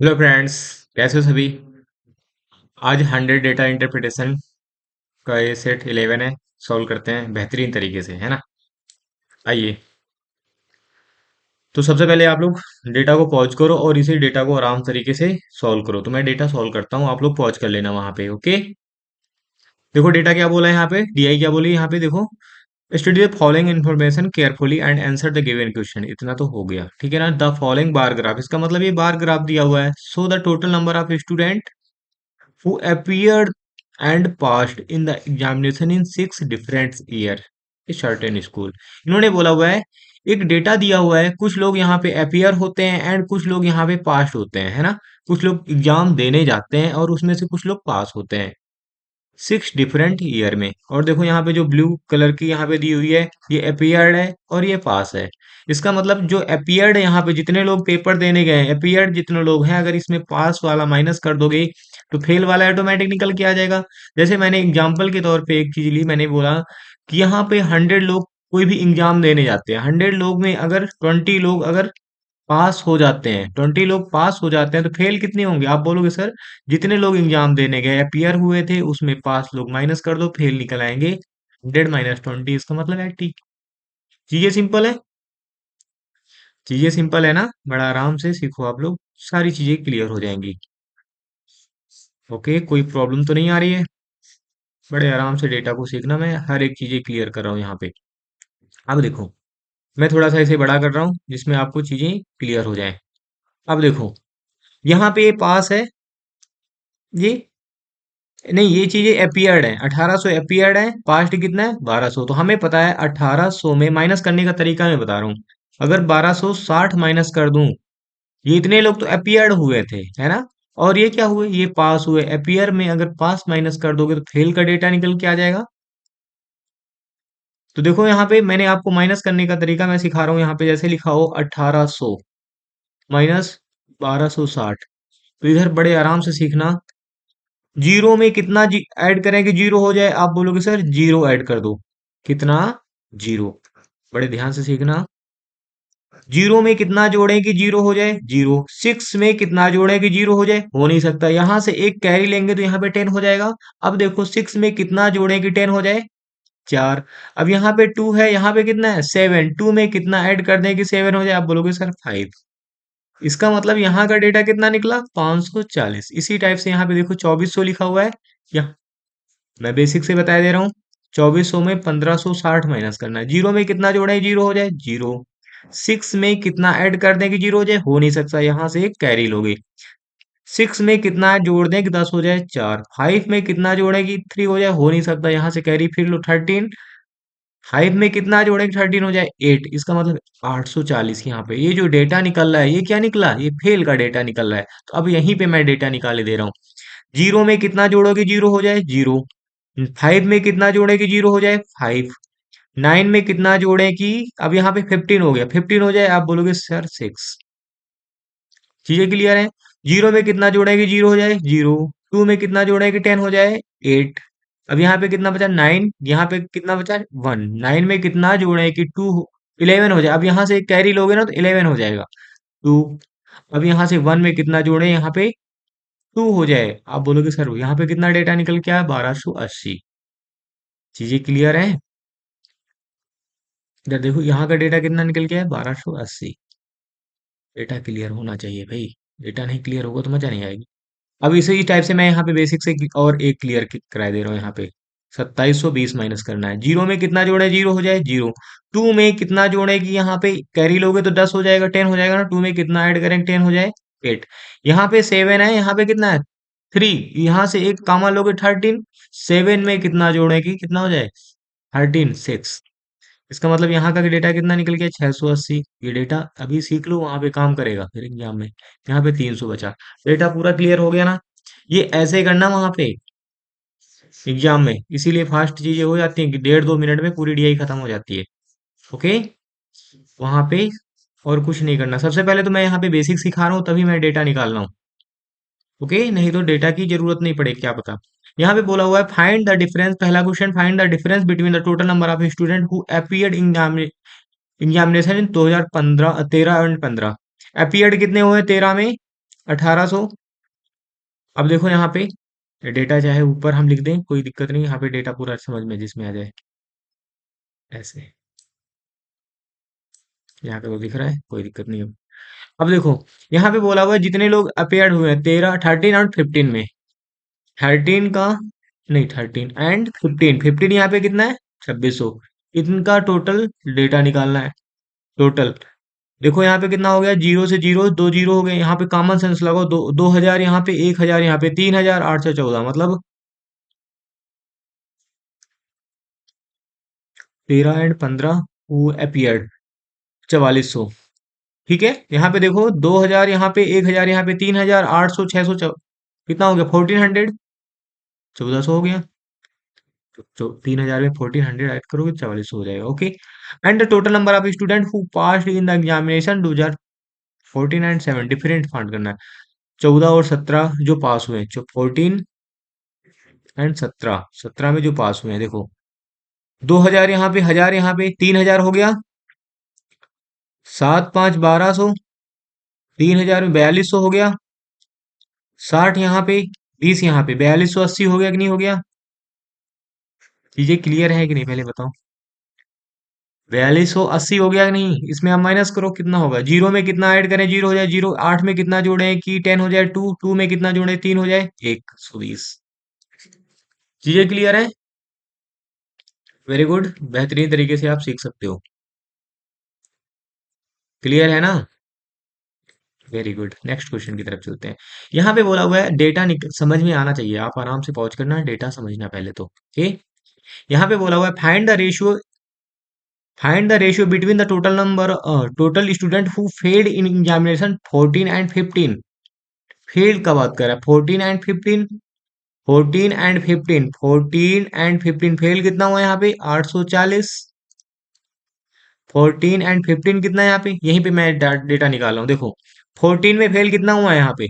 Hello friends, कैसे हो सभी। आज 100 डेटा इंटरप्रिटेशन का ये सेट 11 है। सॉल्व करते हैं बेहतरीन तरीके से, है ना। आइए। तो सबसे पहले आप लोग डेटा को पॉज करो और इसी डेटा को आराम तरीके से सॉल्व करो। तो मैं डेटा सॉल्व करता हूँ, आप लोग पॉज कर लेना वहां पे। ओके। देखो डेटा क्या बोला है यहाँ पे, डीआई क्या बोली है यहाँ पे, देखो। Study the following information carefully and answer the given question. इतना तो हो गया, ठीक है ना। द फॉलोइंग बार ग्राफ, इसका मतलब ये बार ग्राफ दिया हुआ है। So the total number of student who appeared and passed in the examination in 6 different year a certain school। इन्होंने बोला हुआ है, एक डेटा दिया हुआ है, कुछ लोग यहाँ पे अपियर होते हैं एंड कुछ लोग यहाँ पे पास होते हैं, है ना। कुछ लोग एग्जाम देने जाते हैं और उसमें से कुछ लोग पास होते हैं 6 डिफरेंट ईयर में। और देखो यहाँ पे जो ब्लू कलर की यहाँ पे दी हुई है, ये अपियर्ड है और ये पास है। इसका मतलब जो अपियर्ड है, यहाँ पे जितने लोग पेपर देने गए हैं, अपियर्ड जितने लोग हैं, अगर इसमें पास वाला माइनस कर दोगे तो फेल वाला ऑटोमेटिक निकल के आ जाएगा। जैसे मैंने एग्जाम्पल के तौर पे एक चीज ली, मैंने बोला कि यहाँ पे 100 लोग कोई भी एग्जाम देने जाते हैं, 100 लोग में अगर 20 लोग अगर पास हो जाते हैं, 20 लोग पास हो जाते हैं, तो फेल कितने होंगे। आप बोलोगे सर जितने लोग एग्जाम देने गए अपियर हुए थे उसमें पास लोग माइनस कर दो, फेल निकल आएंगे 100 - 20, इसका मतलब 80। चीजें सिंपल है, चीजें सिंपल है ना। बड़ा आराम से सीखो आप लोग, सारी चीजें क्लियर हो जाएंगी। ओके, कोई प्रॉब्लम तो नहीं आ रही है। बड़े आराम से डेटा को सीखना, मैं हर एक चीजें क्लियर कर रहा हूँ यहाँ पे। अब देखो, मैं थोड़ा सा इसे बड़ा कर रहा हूँ जिसमें आपको चीजें क्लियर हो जाए। अब देखो, यहाँ पे ये पास है, ये नहीं, ये चीजें एपियर्ड है। 1800 एपियर्ड है, पास्ट कितना है 1200। तो हमें पता है 1800 में माइनस करने का तरीका मैं बता रहा हूँ। अगर 1260 माइनस कर दूं, ये इतने लोग तो एपियर्ड हुए थे, है ना। और ये क्या हुए, ये पास हुए। एपियर में अगर पास माइनस कर दोगे तो फेल का डेटा निकल के आ जाएगा। तो देखो यहाँ पे मैंने आपको माइनस करने का तरीका मैं सिखा रहा हूँ। यहाँ पे जैसे लिखा हो 1800 माइनस 1260, तो इधर बड़े आराम से सीखना। जीरो में कितना ऐड करें कि जीरो हो जाए। आप बोलोगे सर जीरो ऐड कर दो, कितना, जीरो। बड़े ध्यान से सीखना। जीरो में कितना जोड़ें कि जीरो हो जाए, जीरो। सिक्स में कितना जोड़ें कि जीरो हो जाए, हो नहीं सकता। यहां से एक कैरी लेंगे तो यहाँ पे 10 हो जाएगा। अब देखो सिक्स में कितना जोड़ें कि 10 हो जाए, चार। अब यहाँ पे टू है, यहाँ पे कितना है, सेवन। टू में कितना ऐड कर दें कि सेवन हो जाए। आप बोलोगे सर फाइव। इसका मतलब यहाँ का डेटा कितना निकला, 540। इसी टाइप से यहाँ पे देखो 2400 लिखा हुआ है। यहाँ मैं बेसिक से बता दे रहा हूँ। 2400 में 1560 माइनस करना है। जीरो में कितना जोड़े जीरो हो जाए, जीरो। सिक्स में कितना ऐड कर दें कि जीरो हो जाए, हो नहीं सकता। यहाँ से एक कैरी लोगे। सिक्स में कितना जोड़ दें कि 10 हो जाए, चार। फाइव में कितना जोड़े कि थ्री हो जाए, हो नहीं सकता। यहाँ से कैरी फिर लो, 13। फाइव में कितना जोड़े कि 13 हो जाए, एट। इसका मतलब 840। यहाँ पे ये जो डेटा निकल रहा है, ये क्या निकला, ये फेल का डेटा निकल रहा है। तो अब यहीं पे मैं डेटा निकाले दे रहा हूँ। जीरो में कितना जोड़ोगे जीरो हो जाए, जीरो। फाइव में कितना जोड़े कि जीरो हो जाए, फाइव। नाइन में कितना जोड़े कि, अब यहाँ पे 15 हो गया, 15 हो जाए। आप बोलोगे सर सिक्स। चीजें क्लियर है। जीरो में कितना जोड़े कि जीरो हो जाए, जीरो। टू में कितना जोड़े कि 10 हो जाए, एट। अब यहाँ पे कितना बचा, नाइन। यहाँ पे कितना बचा, वन। नाइन में कितना जोड़े कि टू, 11 हो जाए। अब यहाँ से कैरी लोगे ना तो 11 हो जाएगा, टू। अब यहाँ से वन में कितना जोड़े, यहाँ पे टू हो जाए। आप बोलोगे सर यहाँ पे कितना डेटा निकल के आया, 1280। चीजें क्लियर है। इधर देखो यहाँ का डेटा कितना निकल के आया, 1280। डेटा क्लियर होना चाहिए भाई, डेटा नहीं क्लियर होगा तो मजा नहीं आएगी। अब इसी टाइप से मैं यहाँ पे बेसिक से और एक क्लियर करा दे रहा हूँ। यहाँ पे 2720 माइनस करना है। जीरो में कितना जोड़े जीरो हो जाए, जीरो। टू में कितना जोड़े कि यहाँ पे कैरी लोगे तो 10 हो जाएगा, 10 हो जाएगा ना। टू में कितना ऐड करेंगे, 10 हो जाए, एट। यहाँ पे सेवन है, यहाँ पे कितना है, थ्री। यहाँ से एक कामा लोगे, 13। सेवन में कितना जोड़े कि कितना हो जाए, 13, सिक्स। इसका मतलब यहाँ का डेटा कितना निकल गया, 680। ये डेटा अभी सीख लो, वहां पे काम करेगा फिर एग्जाम में। यहाँ पे 300 बचा। डेटा पूरा क्लियर हो गया ना। ये ऐसे करना वहां पे एग्जाम में, इसीलिए फास्ट चीजें हो जाती हैं कि 1.5 2 मिनट में पूरी डीआई खत्म हो जाती है। ओके। वहां पे और कुछ नहीं करना। सबसे पहले तो मैं यहाँ पे बेसिक सिखा रहा हूँ, तभी मैं डेटा निकाल रहा हूँ। ओके, नहीं तो डेटा की जरूरत नहीं पड़ेगी, क्या पता। यहाँ पे बोला हुआ है फाइंड द डिफरेंस, पहला question, find the difference between the total number of student who appeared examination in 2015 13 and 15। Appeared कितने हुए 13 में, 1800। अब देखो यहाँ पे डेटा चाहे ऊपर हम लिख दें, कोई दिक्कत नहीं, यहाँ पे डेटा पूरा समझ में जिसमें आ जाए ऐसे। यहाँ पे तो दिख रहा है, कोई दिक्कत नहीं है। अब देखो यहाँ पे बोला हुआ है जितने लोग अपेयर्ड हुए हैं 13, 13 और 15 में। 13 का, नहीं 13 एंड 15, 15 यहाँ पे कितना है 2600। इनका टोटल डेटा निकालना है। टोटल देखो यहाँ पे कितना हो गया, जीरो से जीरो, दो जीरो हो गए, यहाँ पे कॉमन सेंस लगाओ, 2000 यहाँ पे, 1000 यहाँ पे, 3814, मतलब 13 एंड 15 वो अपियर्ड 4400। ठीक है, यहाँ पे देखो 2000 यहाँ पे, 1000 यहाँ पे, 3800, 600, कितना हो गया 1400, 1400 हो गया। तो 3000 में 1400 ऐड करोगे 4400 हो जाएगा। Okay, and the total number of student who passed in the examination 2014 and 7 different find करना है। 14 और 17 जो पास हुए हैं, जो 14 एंड 17, 17 में जो पास हुए हैं देखो, 2000 यहाँ पे, 1000 यहाँ पे, 3000 हो गया, 7 5 1200, 3000 में 4200 हो गया, 60 यहाँ पे, 20 यहाँ पे, 4280 हो गया कि नहीं हो गया? चीजें क्लियर है कि नहीं पहले बताओ। 4280 हो गया कि नहीं? इसमें आप माइनस करो कितना होगा, जीरो में कितना ऐड करें, जीरो हो जाए जीरो, 8 में कितना जोड़े कि 10 हो जाए टू, टू में कितना जोड़े 3 हो जाए 120। चीजें क्लियर है? वेरी गुड, बेहतरीन तरीके से आप सीख सकते हो। क्लियर है ना? वेरी गुड, नेक्स्ट क्वेश्चन की तरफ चलते हैं। यहाँ पे बोला हुआ है डेटा समझ में आना चाहिए, आप आराम से पहुंच करना, डेटा समझना पहले तो। ओके, यहाँ पे बोला हुआ है find the ratio between the total student who failed in examination 14 and 15। Failed का बात कर रहा है, 14 एंड 15, 14 एंड 15, 14 एंड 15 फेल कितना हुआ यहाँ पे 840। 14 एंड 15 कितना है यहाँ पे, यहीं पे मैं डेटा निकाल रहा हूँ देखो। 14 में फेल कितना हुआ है यहाँ पे,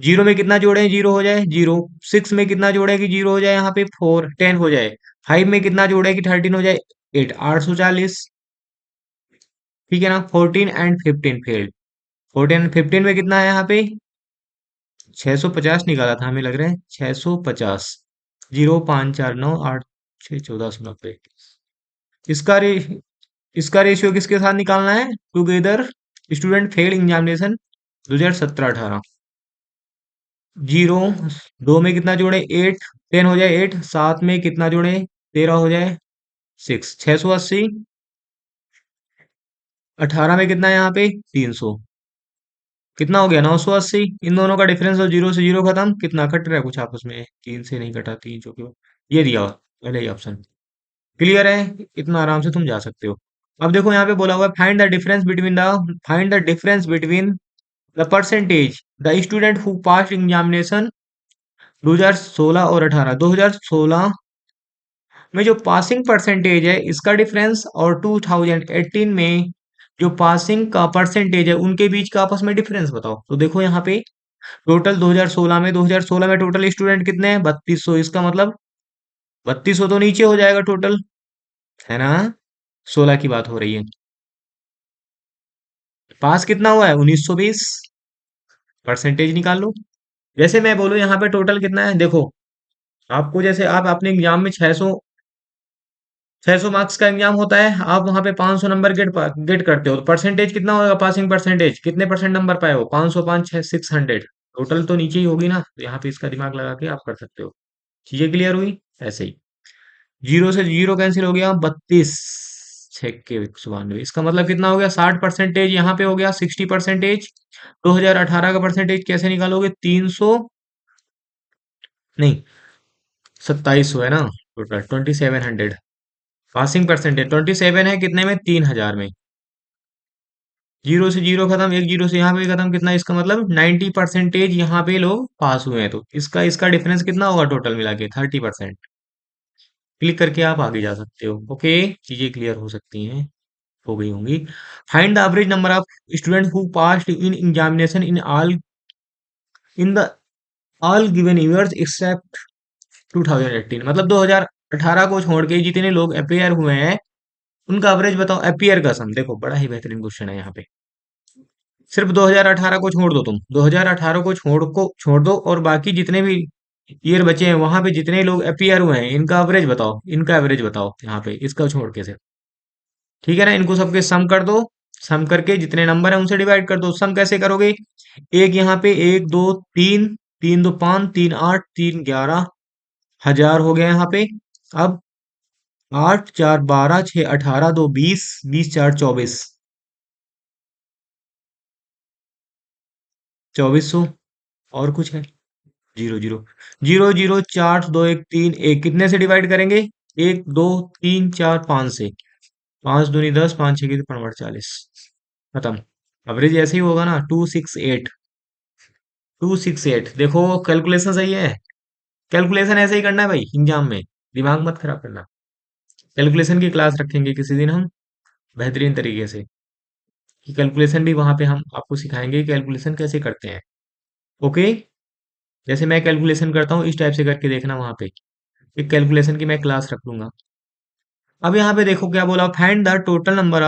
जीरो में कितना जोड़े, जीरो हो जाए जीरो। 6 में कितना जोड़े कि जीरो हो जाए यहाँ पे 4, 10 हो जाए। 5 में कितना जोड़े कि 13 हो जाए 8, 840। ठीक है ना, 14 एंड 15 फेल्ड। 14 एंड 15 में कितना है यहाँ पे 650 निकाला था हमें लग रहा है, 650। 0 5 4 9 8 6 14 16 पे। इसका रे इसका रेशियो किसके साथ निकालना है, together student fail examination 2017-18। Zero, दो में कितना जोड़े 8, 10 हो जाए 8, 7 में कितना जोड़े 13 हो जाए 6, 680। 18 में कितना है यहाँ पे 300, कितना हो गया 980। इन दोनों का डिफरेंस, और जीरो से जीरो खत्म, कितना कट रहा है कुछ आपस में, 3 से नहीं कटा, 3 जो कि ये दिया हुआ पहले ही ऑप्शन। क्लियर है, इतना आराम से तुम जा सकते हो। अब देखो यहाँ पे बोला हुआ है find the difference between the percentage the student who pass examination 2016 और 18। 2016 में जो पासिंग परसेंटेज है इसका डिफरेंस, और 2018 में जो पासिंग का परसेंटेज है उनके बीच का आपस में डिफरेंस बताओ। तो देखो यहाँ पे टोटल 2016 में टोटल स्टूडेंट कितने हैं 3200, इसका मतलब 3200 तो नीचे हो जाएगा टोटल, है ना? 16 की बात हो रही है। पास कितना हुआ है 1920, परसेंटेज निकाल लो। जैसे मैं बोलूं यहाँ पे टोटल कितना है देखो, आपको जैसे आप अपने एग्जाम में 600 मार्क्स का एग्जाम होता है, आप वहां पे 500 नंबर गेट करते हो, तो परसेंटेज कितना होगा, पासिंग परसेंटेज कितने परसेंट नंबर पाए हो, 500 5 6 600, टोटल तो नीचे ही होगी ना, तो यहाँ पे इसका दिमाग लगा के आप कर सकते हो। चीजें क्लियर हुई? ऐसे ही जीरो से जीरो कैंसिल हो गया, 32 छः के 92, इसका मतलब कितना हो गया 60%, यहाँ पे हो गया 60%। 2018 का परसेंटेज कैसे निकालोगे, 300, नहीं 2700 है ना, टोटल 2700। पासिंग परसेंटेज 27 है, कितने में 3000 में। जीरो से जीरो खत्म, एक जीरो से यहाँ पे खत्म, कितना, इसका मतलब 90% यहाँ पे लोग पास हुए हैं, तो इसका इसका डिफरेंस कितना होगा टोटल मिला के 30%। क्लिक करके आप आगे जा सकते हो। ओके, चीजें क्लियर हो सकती हैं, हो गई होंगी। Find the average number of student who passed in examination in the all given years except 2018, मतलब 2018 को छोड़ के जितने लोग अपेयर हुए हैं उनका एवरेज बताओ, अपियर का सम। देखो बड़ा ही बेहतरीन क्वेश्चन है यहाँ पे। सिर्फ 2018 को छोड़ दो, तुम 2018 को छोड़ दो, और बाकी जितने भी ईयर बचे हैं वहां पे जितने लोग अपीयर हुए हैं इनका एवरेज बताओ, इनका एवरेज बताओ यहाँ पे, इसका छोड़ के से। ठीक है ना, इनको सबके सम कर दो। सम करके जितने नंबर है उनसे डिवाइड कर दो। सम कैसे करोगे? एक यहाँ पे, एक दो तीन, तीन दो पाँच, तीन आठ, तीन 11, 1000 हो गया यहाँ पे। अब आठ चार 12, छः 18, दो 20, 20 4 24, 2400। और कुछ है? जीरो जीरो, जीरो जीरो, चार दो एक तीन एक, कितने से डिवाइड करेंगे? एक दो तीन चार पाँच से। पाँच दूनी 10, पाँच छः की 40। खत्म। एवरेज ऐसे ही होगा ना, 268। 268, देखो कैलकुलेशन सही है। कैलकुलेशन ऐसे ही करना है भाई एग्जाम में, दिमाग मत खराब करना। कैलकुलेशन की क्लास रखेंगे किसी दिन हम, बेहतरीन तरीके से। कि कैलकुलेशन भी वहां पे हम आपको सिखाएंगे, कैलकुलेशन कैसे करते हैं। ओके। जैसे मैं कैलकुलेशन करता हूँ इस टाइप से करके देखना वहां पे। एक कैलकुलेशन की मैं क्लास रख लूंगा। अब यहाँ पे देखो क्या बोला, find the total number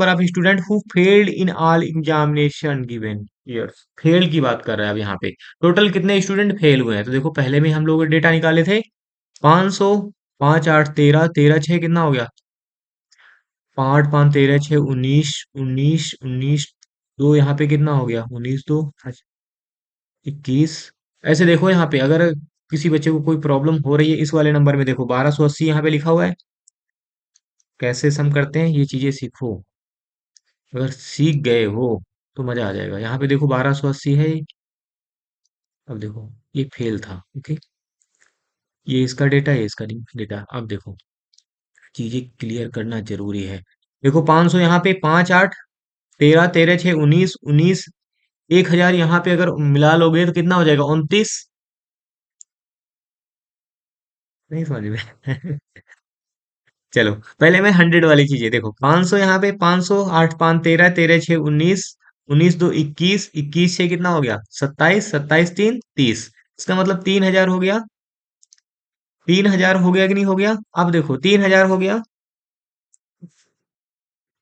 of student who failed in all examination given years. Fail की बात कर रहा है अब यहाँ पे। टोटल कितने स्टूडेंट फेल हुए हैं, तो देखो पहले में हम लोग डेटा निकाले थे 500। 5 8 13, 13 6 कितना हो गया? 5 5 13 6 19, 19 19, दो यहाँ पे कितना हो गया? 19 दो 21। ऐसे देखो यहाँ पे, अगर किसी बच्चे को कोई प्रॉब्लम हो रही है इस वाले नंबर में, देखो 1280 यहाँ पे लिखा हुआ है। कैसे सम करते हैं ये चीजें सीखो। अगर सीख गए हो तो मजा आ जाएगा। यहाँ पे देखो 1280 है। अब देखो ये फेल था, ओके। ये इसका डेटा है, इसका डेटा। अब देखो चीजें क्लियर करना जरूरी है। देखो 500 यहाँ पे, 5 8 13, 13 6 19, 19, 1000 यहाँ पे अगर मिला लोगे तो कितना हो जाएगा? 29। नहीं समझ में? चलो पहले मैं 100 वाली चीजें देखो। 500 यहाँ पे, 500, 8 5 13, 13 6 19, 19 2 21, 21 6 कितना हो गया? 27, 27 3 30। इसका मतलब 3000 हो गया। 3000 हो गया कि नहीं हो गया? अब देखो 3000 हो गया।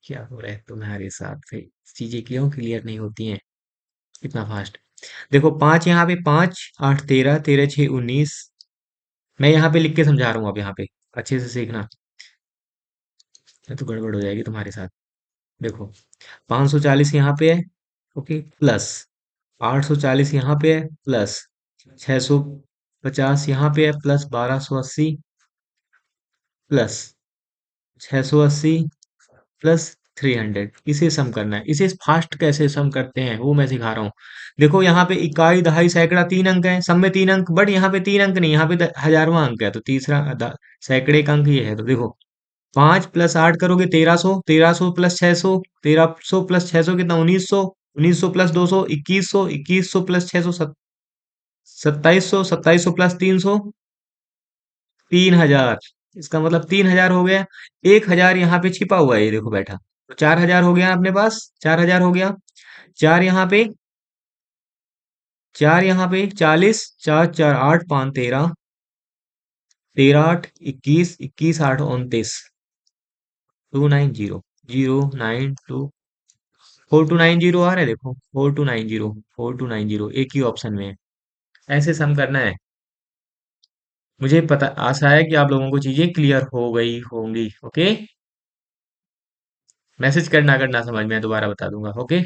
क्या हो रहा है तुम्हारे साथ से? चीजें क्यों क्लियर नहीं होती हैं इतना फास्ट? देखो 5 यहाँ पे, 5 8 13, 13 6 19। मैं यहाँ पे लिख के समझा रहा हूँ, अब यहाँ पे अच्छे से सीखना, नहीं तो गड़बड़ हो जाएगी तुम्हारे साथ। देखो 540 यहाँ पे है, ओके, प्लस 840 यहाँ पे है, प्लस 650 यहाँ पे है, प्लस 1280, प्लस 680, प्लस 300। इसे सम करना है। इसे फास्ट कैसे सम करते हैं वो मैं सिखा रहा हूँ। देखो यहाँ पे इकाई दहाई सैकड़ा 3 अंक है, सब में 3 अंक, बट यहाँ पे 3 अंक नहीं, यहाँ पे हजारवां अंक है, तो तीसरा सैकड़े का अंक ये है। तो देखो 5 + 8 करोगे 1300, 1300 + 600, 1300 + 600 कितना? 1900, 1900 + 200, 2100, 2100 + 600, 2700, 2700 + 300, 3000। इसका मतलब 3000 हो गया। 1000 यहाँ पे छिपा हुआ है, ये देखो बैठा। तो 4000 हो गया अपने पास, 4000 हो गया। चार यहाँ पे, चार यहाँ पे 40, चार चार 8 5 13, 13 8 21, 21 8 29, 290, 092, 4290 आ रहा है, देखो 4290, 4290 एक ही ऑप्शन में है। ऐसे सम करना है। मुझे पता आशा है कि आप लोगों को चीजें क्लियर हो गई होंगी। ओके। मैसेज करना, अगर ना समझ में आए दोबारा बता दूंगा। ओके।